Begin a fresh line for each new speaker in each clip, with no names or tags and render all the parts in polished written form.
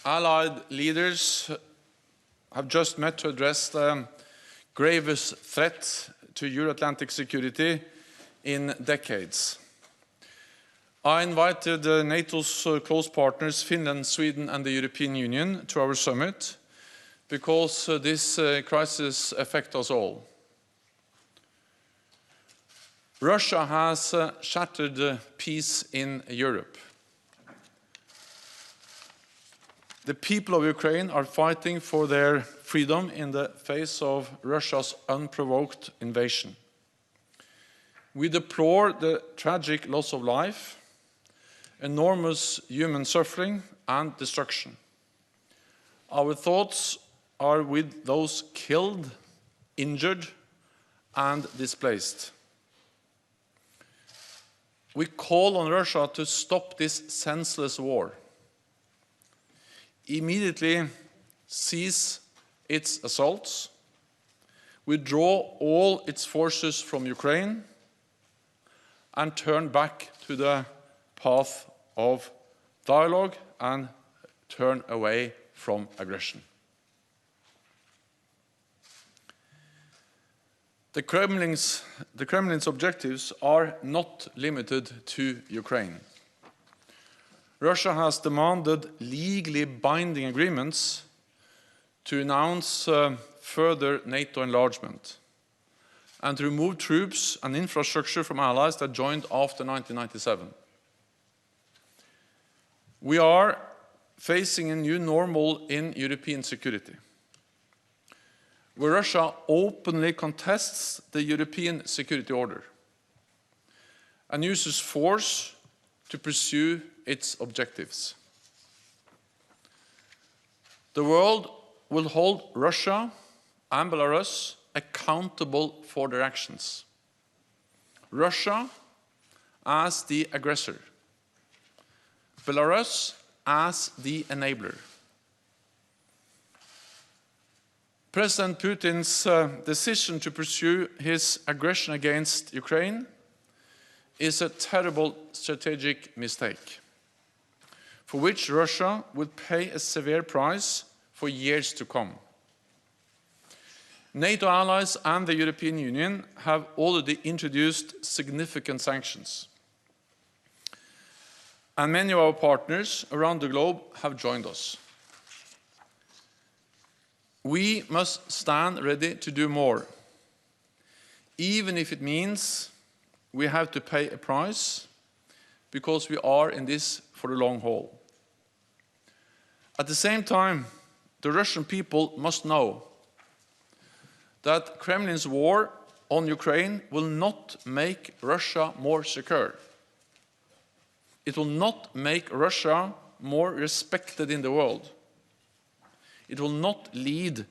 Allied leaders have just met to address the gravest threat to Euro-Atlantic security in decades. I invited NATO's close partners, Finland, Sweden and the European Union, to our summit because this crisis affects us all. Russia has shattered peace in Europe. The people of Ukraine are fighting for their freedom in the face of Russia's unprovoked invasion. We deplore the tragic loss of life, enormous human suffering and destruction. Our thoughts are with those killed, injured and displaced. We call on Russia to stop this senseless war. Immediately cease its assaults, withdraw all its forces from Ukraine, and turn back to the path of dialogue and turn away from aggression. The Kremlin's objectives are not limited to Ukraine. Russia has demanded legally binding agreements to announce further NATO enlargement and to remove troops and infrastructure from allies that joined after 1997. We are facing a new normal in European security, where Russia openly contests the European security order and uses force to pursue its objectives. The world will hold Russia and Belarus accountable for their actions. Russia as the aggressor, Belarus as the enabler. President Putin's decision to pursue his aggression against Ukraine is a terrible strategic mistake, for which Russia will pay a severe price for years to come. NATO allies and the European Union have already introduced significant sanctions, and many of our partners around the globe have joined us. We must stand ready to do more, even if it means we have to pay a price, because we are in this for the long haul. At the same time, the Russian people must know that Kremlin's war on Ukraine will not make Russia more secure. It will not make Russia more respected in the world. It will not lead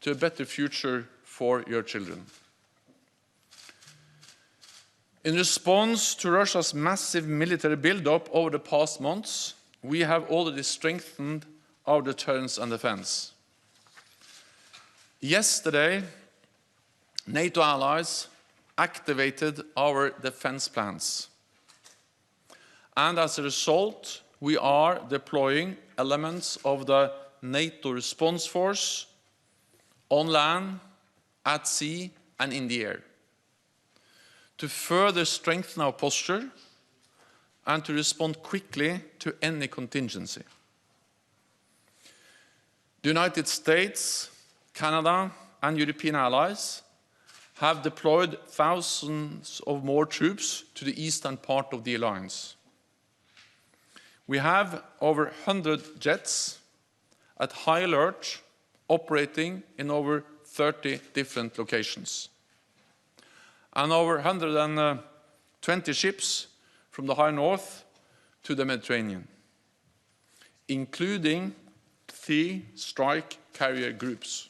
to a better future for your children. In response to Russia's massive military build-up over the past months, we have already strengthened our deterrence and defense. Yesterday, NATO allies activated our defense plans. And as a result, we are deploying elements of the NATO response force on land, at sea, and in the air, to further strengthen our posture and to respond quickly to any contingency. The United States, Canada, and European allies have deployed thousands of more troops to the eastern part of the alliance. We have over 100 jets at high alert, operating in over 30 different locations, and over 120 ships from the high north to the Mediterranean, including 3 strike carrier groups.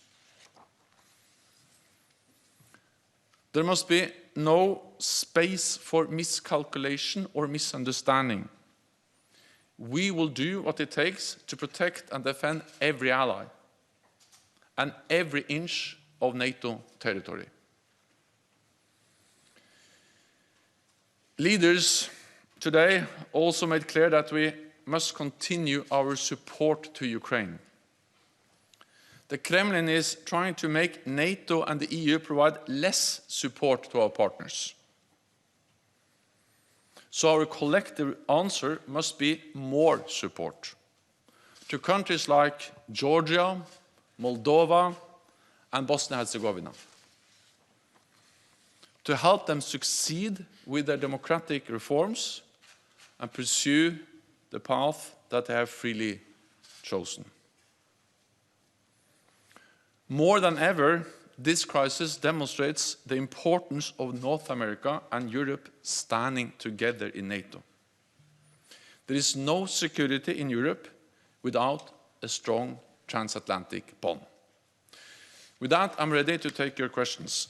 There must be no space for miscalculation or misunderstanding. We will do what it takes to protect and defend every ally and every inch of NATO territory. Leaders today also made clear that we must continue our support to Ukraine. The Kremlin is trying to make NATO and the EU provide less support to our partners. So our collective answer must be more support to countries like Georgia, Moldova, and Bosnia-Herzegovina, to help them succeed with their democratic reforms and pursue the path that they have freely chosen. More than ever, this crisis demonstrates the importance of North America and Europe standing together in NATO. There is no security in Europe without a strong transatlantic bond. With that, I'm ready to take your questions.